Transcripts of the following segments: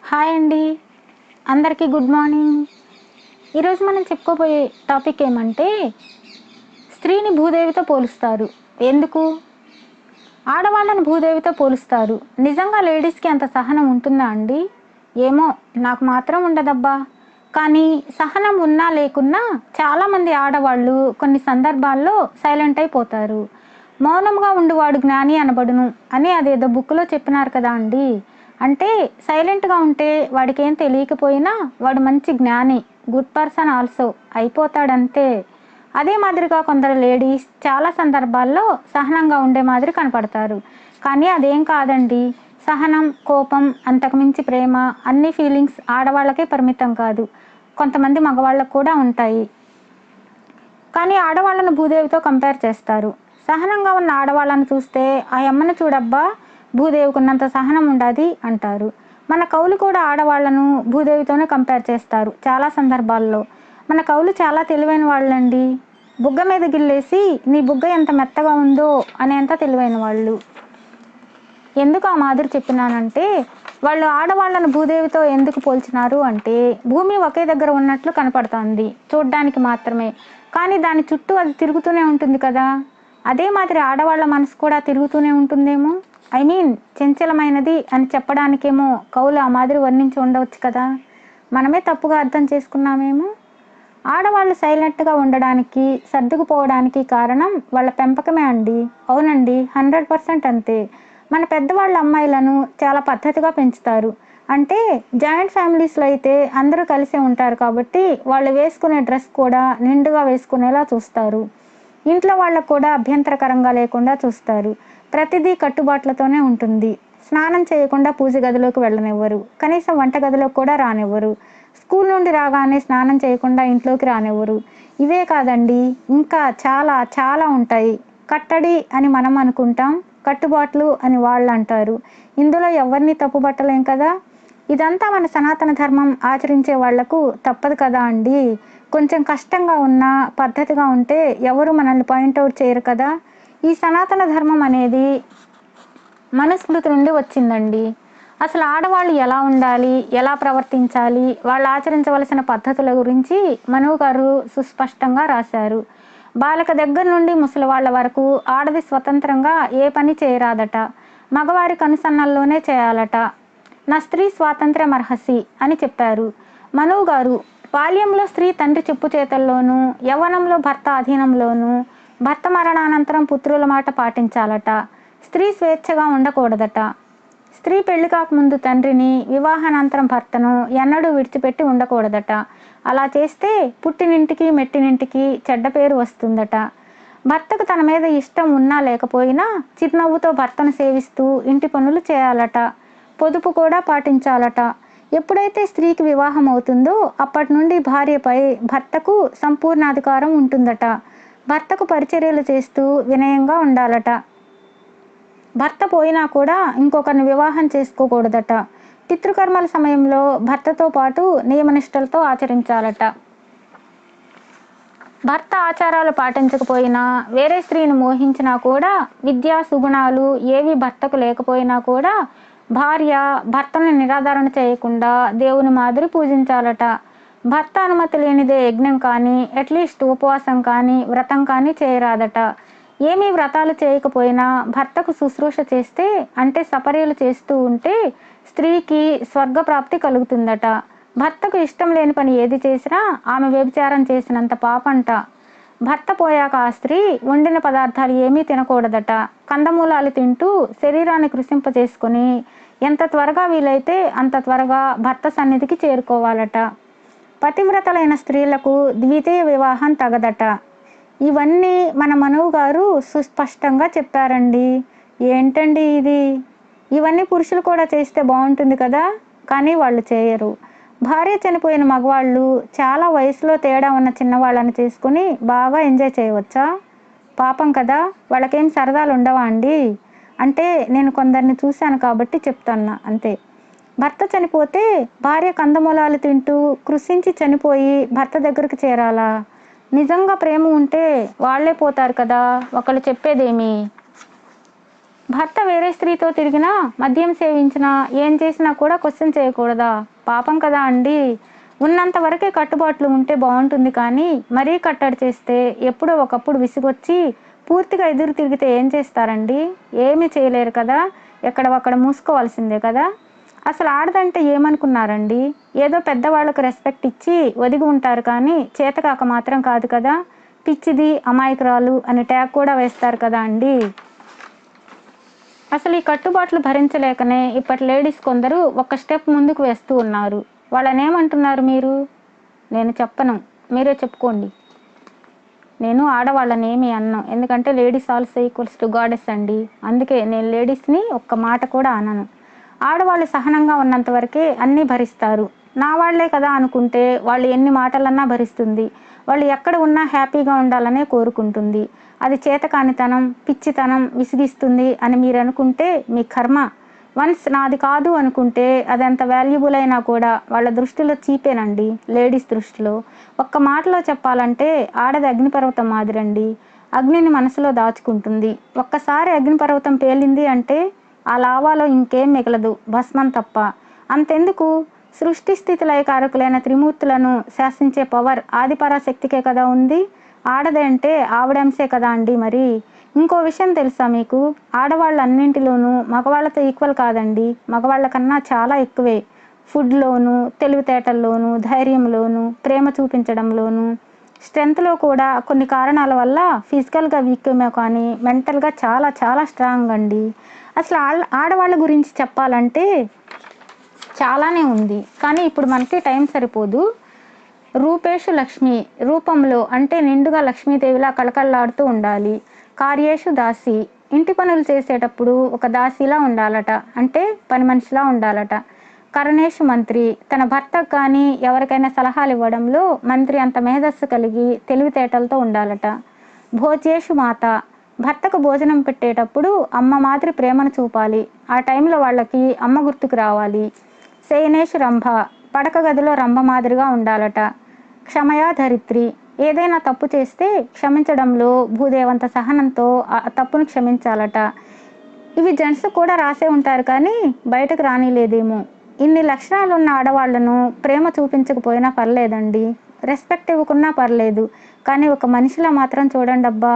Hi అండి. అందరికీ good morning. ఈరోజు మనం చెప్పుకోబోయే టాపిక్ ఏమంటే, స్త్రీని భూదేవితో పోలుస్తారు. ఎందుకు? ఆడవాళ్ళని భూదేవితో పోలుస్తారు. నిజంగా లేడీస్‌కి అంత సహనం ఉంటుందా అండి? ఏమో, నాకు మాత్రం ఉండదబ్బా! కానీ సహనం ఉన్నా లేకున్నా చాలామంది ఆడవాళ్ళు కొన్ని సందర్భాల్లో సైలెంట్ అయిపోతారు. మౌనంగా ఉండువాడు జ్ఞాని అనబడును అని అదేదో బుక్‌లో చెప్పినారు కదా అండి! అంటే సైలెంట్‌గా ఉంటే వాడికేం తెలియకపోయినా వాడు మంచి జ్ఞాని, గుడ్ పర్సన్ ఆల్సో అయిపోతాడంతే. అదే మాదిరిగా కొందరు లేడీస్ చాలా సందర్భాల్లో సహనంగా ఉండే మాదిరి కనపడతారు. కానీ అదేం కాదండి. సహనం, కోపం, అంతకుమించి ప్రేమ, అన్ని ఫీలింగ్స్ ఆడవాళ్ళకే పరిమితం కాదు. కొంతమంది మగవాళ్ళకు కూడా ఉంటాయి. కానీ ఆడవాళ్ళను భూదేవితో కంపేర్ చేస్తారు. సహనంగా ఉన్న ఆడవాళ్ళను చూస్తే ఆ యమ్మని చూడబ్బా, భూదేవికున్నంత సహనం ఉండాది అంటారు. మన కవులు కూడా ఆడవాళ్లను భూదేవితోనే కంపేర్ చేస్తారు చాలా సందర్భాల్లో. మన కవులు చాలా తెలివైన వాళ్ళండి. బుగ్గ మీద గిల్లేసి నీ బుగ్గ ఎంత మెత్తగా ఉందో అనేంత తెలివైన వాళ్ళు. ఎందుకు ఆ మాదిరి చెప్పినానంటే, వాళ్ళు ఆడవాళ్ళను భూదేవితో ఎందుకు పోల్చినారు అంటే, భూమి ఒకే దగ్గర ఉన్నట్లు కనపడుతుంది చూడ్డానికి మాత్రమే. కానీ దాని చుట్టూ అది తిరుగుతూనే ఉంటుంది కదా. అదే మాదిరి ఆడవాళ్ళ మనసు కూడా తిరుగుతూనే ఉంటుందేమో. ఐ మీన్ చంచలమైనది అని చెప్పడానికేమో కవులు ఆ మాదిరి వర్ణించి ఉండవచ్చు కదా. మనమే తప్పుగా అర్థం చేసుకున్నామేమో. ఆడవాళ్ళు సైలెంట్గా ఉండడానికి, సర్దుకుపోవడానికి కారణం వాళ్ళ పెంపకమే అండి. అవునండి, 100% అంతే. మన పెద్దవాళ్ళ అమ్మాయిలను చాలా పద్ధతిగా పెంచుతారు. అంటే జాయింట్ ఫ్యామిలీస్లో అయితే అందరూ కలిసే ఉంటారు కాబట్టి వాళ్ళు వేసుకునే డ్రెస్ కూడా నిండుగా వేసుకునేలా చూస్తారు. ఇంట్లో వాళ్ళకు కూడా అభ్యంతరకరంగా లేకుండా చూస్తారు. ప్రతిదీ కట్టుబాట్లతోనే ఉంటుంది. స్నానం చేయకుండా పూజ గదిలోకి వెళ్ళనివ్వరు. కనీసం వంటగదిలోకి కూడా రానివ్వరు. స్కూల్ నుండి రాగానే స్నానం చేయకుండా ఇంట్లోకి రానివ్వరు. ఇవే కాదండి, ఇంకా చాలా చాలా ఉంటాయి. కట్టడి అని మనం అనుకుంటాం, కట్టుబాట్లు అని వాళ్ళు అంటారు. ఇందులో ఎవరిని తప్పుపట్టలేం కదా. ఇదంతా మన సనాతన ధర్మం ఆచరించే వాళ్లకు తప్పదు కదా అండి. కొంచెం కష్టంగా ఉన్నా పద్ధతిగా ఉంటే ఎవరు మనల్ని పాయింట్అవుట్ చేయరు కదా. ఈ సనాతన ధర్మం అనేది మనుస్మృతి నుండి వచ్చిందండి. అసలు ఆడవాళ్ళు ఎలా ఉండాలి, ఎలా ప్రవర్తించాలి, వాళ్ళు ఆచరించవలసిన పద్ధతుల గురించి మనువు గారు సుస్పష్టంగా రాశారు. బాలిక దగ్గర నుండి ముసలివాళ్ల వరకు ఆడది స్వతంత్రంగా ఏ పని చేయరాదట. మగవారి కనుసన్నల్లోనే చేయాలట. నా స్త్రీ స్వాతంత్ర్యమర్హసి అని చెప్పారు మనువు గారు. బాల్యంలో స్త్రీ తండ్రి చెప్పు చేతల్లోనూ, యవ్వనంలో భర్త అధీనంలోనూ, భర్త మరణానంతరం పుత్రుల మాట పాటించాలట. స్త్రీ స్వేచ్ఛగా ఉండకూడదట. స్త్రీ పెళ్లి కాకముందు తండ్రిని, వివాహానంతరం భర్తను ఎన్నడూ విడిచిపెట్టి ఉండకూడదట. అలా చేస్తే పుట్టినింటికి మెట్టినింటికి చెడ్డ పేరు వస్తుందట. భర్తకు తన మీద ఇష్టం ఉన్నా లేకపోయినా చిరునవ్వుతో భర్తను సేవిస్తూ ఇంటి పనులు చేయాలట. పొదుపు కూడా పాటించాలట. ఎప్పుడైతే స్త్రీకి వివాహం అవుతుందో అప్పటి నుండి భార్యపై భర్తకు సంపూర్ణాధికారం ఉంటుందట. భర్తకు పరిచర్యలు చేస్తూ వినయంగా ఉండాలట. భర్త పోయినా కూడా ఇంకొకరిని వివాహం చేసుకోకూడదట. పితృకర్మల సమయంలో భర్తతో పాటు నియమనిష్టలతో ఆచరించాలట. భర్త ఆచారాలు పాటించకపోయినా, వేరే స్త్రీని మోహించినా కూడా, విద్యా సుగుణాలు ఏవి భర్తకు లేకపోయినా కూడా భార్య భర్తను నిరాదరణ చేయకుండా దేవుని మాదిరి పూజించాలట. భర్త అనుమతి లేనిదే యజ్ఞం కానీ, అట్లీస్ట్ ఉపవాసం కానీ, వ్రతం కానీ చేయరాదట. ఏమీ వ్రతాలు చేయకపోయినా భర్తకు శుశ్రూష చేస్తే, అంటే సపర్యలు చేస్తూ ఉంటే స్త్రీకి స్వర్గప్రాప్తి కలుగుతుందట. భర్తకు ఇష్టం లేని పని ఏది చేసినా ఆమె వ్యభిచారం చేసినంత పాపంట. భర్త పోయాక ఆ స్త్రీ వండిన పదార్థాలు ఏమీ తినకూడదట. కందమూలాలు తింటూ శరీరాన్ని కృషింపజేసుకొని ఎంత త్వరగా వీలైతే అంత త్వరగా భర్త సన్నిధికి చేరుకోవాలట. పతివ్రతలైన స్త్రీలకు ద్వితీయ వివాహం తగదట. ఇవన్నీ మన మనువు గారు సుస్పష్టంగా చెప్పారండి. ఏంటండి ఇది? ఇవన్నీ పురుషులు కూడా చేస్తే బాగుంటుంది కదా, కానీ వాళ్ళు చేయరు. భార్య చనిపోయిన మగవాళ్ళు చాలా వయసులో తేడా ఉన్న చిన్నవాళ్ళని చేసుకుని బాగా ఎంజాయ్ చేయవచ్చా? పాపం కదా, వాళ్ళకేం సరదాలు ఉండవా అండి? అంటే నేను కొందరిని చూశాను కాబట్టి చెప్తున్నా అంతే. భర్త చనిపోతే భార్య కందమూలాలు తింటూ కృషించి చనిపోయి భర్త దగ్గరికి చేరాలా? నిజంగా ప్రేమ ఉంటే వాళ్లే పోతారు కదా, ఒకళ్ళు చెప్పేదేమి. భర్త వేరే స్త్రీతో తిరిగినా, మద్యం సేవించినా, ఏం చేసినా కూడా క్వశ్చన్ చేయకూడదా? పాపం కదా అండి. ఉన్నంత వరకే కట్టుబాట్లు ఉంటే బాగుంటుంది, కానీ మరీ కట్టడి చేస్తే ఎప్పుడో ఒకప్పుడు విసిగొచ్చి పూర్తిగా ఎదురు తిరిగితే ఏం చేస్తారండి? ఏమీ చేయలేరు కదా. ఎక్కడ ఒక్కడ మూసుకోవాల్సిందే కదా. అసలు ఆడదంటే ఏమనుకున్నారండి? ఏదో పెద్దవాళ్ళకు రెస్పెక్ట్ ఇచ్చి ఒదిగి ఉంటారు, కానీ చేతకాక మాత్రం కాదు కదా. పిచ్చిది, అమాయకురాలు అని ట్యాగ్ కూడా వేస్తారు కదా అండి. అసలు ఈ కట్టుబాట్లు భరించలేకనే ఇప్పటి లేడీస్ కొందరు ఒక స్టెప్ ముందుకు వేస్తూ ఉన్నారు. వాళ్ళని ఏమంటున్నారు మీరు? నేను చెప్పను, మీరే చెప్పుకోండి. నేను ఆడవాళ్ళని ఏమీ అన్నాను, ఎందుకంటే ladies also equals to goddess అండి. అందుకే నేను లేడీస్ని ఒక్క మాట కూడా అనను. ఆడవాళ్ళు సహనంగా ఉన్నంత వరకే అన్నీ భరిస్తారు. నా వాళ్లే కదా అనుకుంటే వాళ్ళు ఎన్ని మాటలన్నా భరిస్తుంది. వాళ్ళు ఎక్కడ ఉన్నా హ్యాపీగా ఉండాలనే కోరుకుంటుంది. అది చేతకానితనం, పిచ్చితనం, విసిగిస్తుంది అని మీరు అనుకుంటే మీ కర్మ. వన్స్ నాది కాదు అనుకుంటే అది ఎంత వాల్యుబుల్ అయినా కూడా వాళ్ళ దృష్టిలో చీపేనండి. లేడీస్ దృష్టిలో ఒక్క మాటలో చెప్పాలంటే ఆడది అగ్నిపర్వతం మాదిరండి. అగ్నిని మనసులో దాచుకుంటుంది. ఒక్కసారి అగ్నిపర్వతం పేలింది అంటే ఆ లావాలో ఇంకేం మిగలదు, భస్మం తప్ప. అంతెందుకు, సృష్టి స్థితి లయకారకులైన త్రిమూర్తులను శాసించే పవర్ ఆదిపరాశక్తికే కదా ఉంది. ఆడదే అంటే ఆవిడంశే కదా అండి. మరి ఇంకో విషయం తెలుసా మీకు? ఆడవాళ్ళు అన్నింటిలోనూ మగవాళ్ళతో ఈక్వల్ కాదండి, మగవాళ్ళ కన్నా చాలా ఎక్కువే. ఫుడ్లోను, తెలివితేటల్లోనూ, ధైర్యంలోనూ, ప్రేమ చూపించడంలోనూ, స్ట్రెంత్లో కూడా కొన్ని కారణాల వల్ల ఫిజికల్గా వీక్మే కానీ మెంటల్గా చాలా చాలా స్ట్రాంగ్ అండి. అసలు ఆడవాళ్ళ గురించి చెప్పాలంటే చాలానే ఉంది, కానీ ఇప్పుడు మనకి టైం సరిపోదు. రూపేషు లక్ష్మి, రూపంలో అంటే నిండుగా లక్ష్మీదేవిలా కళకళలాడుతూ ఉండాలి. కార్యేషు దాసి, ఇంటి పనులు చేసేటప్పుడు ఒక దాసిలా ఉండాలట, అంటే పని మనిషిలా ఉండాలట. కరణేషు మంత్రి, తన భర్తకు కానీ ఎవరికైనా సలహాలు ఇవ్వడంలో మంత్రి అంత మేధస్సు కలిగి తెలివితేటలతో ఉండాలట. భోజ్యేషు మాత, భర్తకు భోజనం పెట్టేటప్పుడు అమ్మ మాదిరి ప్రేమను చూపాలి. ఆ టైంలో వాళ్ళకి అమ్మ గుర్తుకు రావాలి. శయనేషు రంభ, పడక గదిలో రంభ మాదిరిగా ఉండాలట. క్షమయా ధరిత్రి, ఏదైనా తప్పు చేస్తే క్షమించడంలో భూదేవంత సహనంతో ఆ తప్పును క్షమించాలట. ఇవి జెంట్స్ కూడా రాసే ఉంటారు, కానీ బయటకు రానిలేదేమో. ఇన్ని లక్షణాలున్న ఆడవాళ్లను ప్రేమ చూపించకపోయినా పర్లేదండి, రెస్పెక్ట్ ఇవ్వకున్నా పర్లేదు, కానీ ఒక మనిషిలా మాత్రం చూడండి అబ్బా.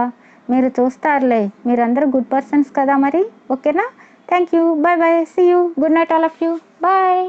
మీరు చూస్తారులే, మీరందరూ గుడ్ పర్సన్స్ కదా మరి. ఓకేనా? Thank you, bye bye, see you, good night all of you, bye.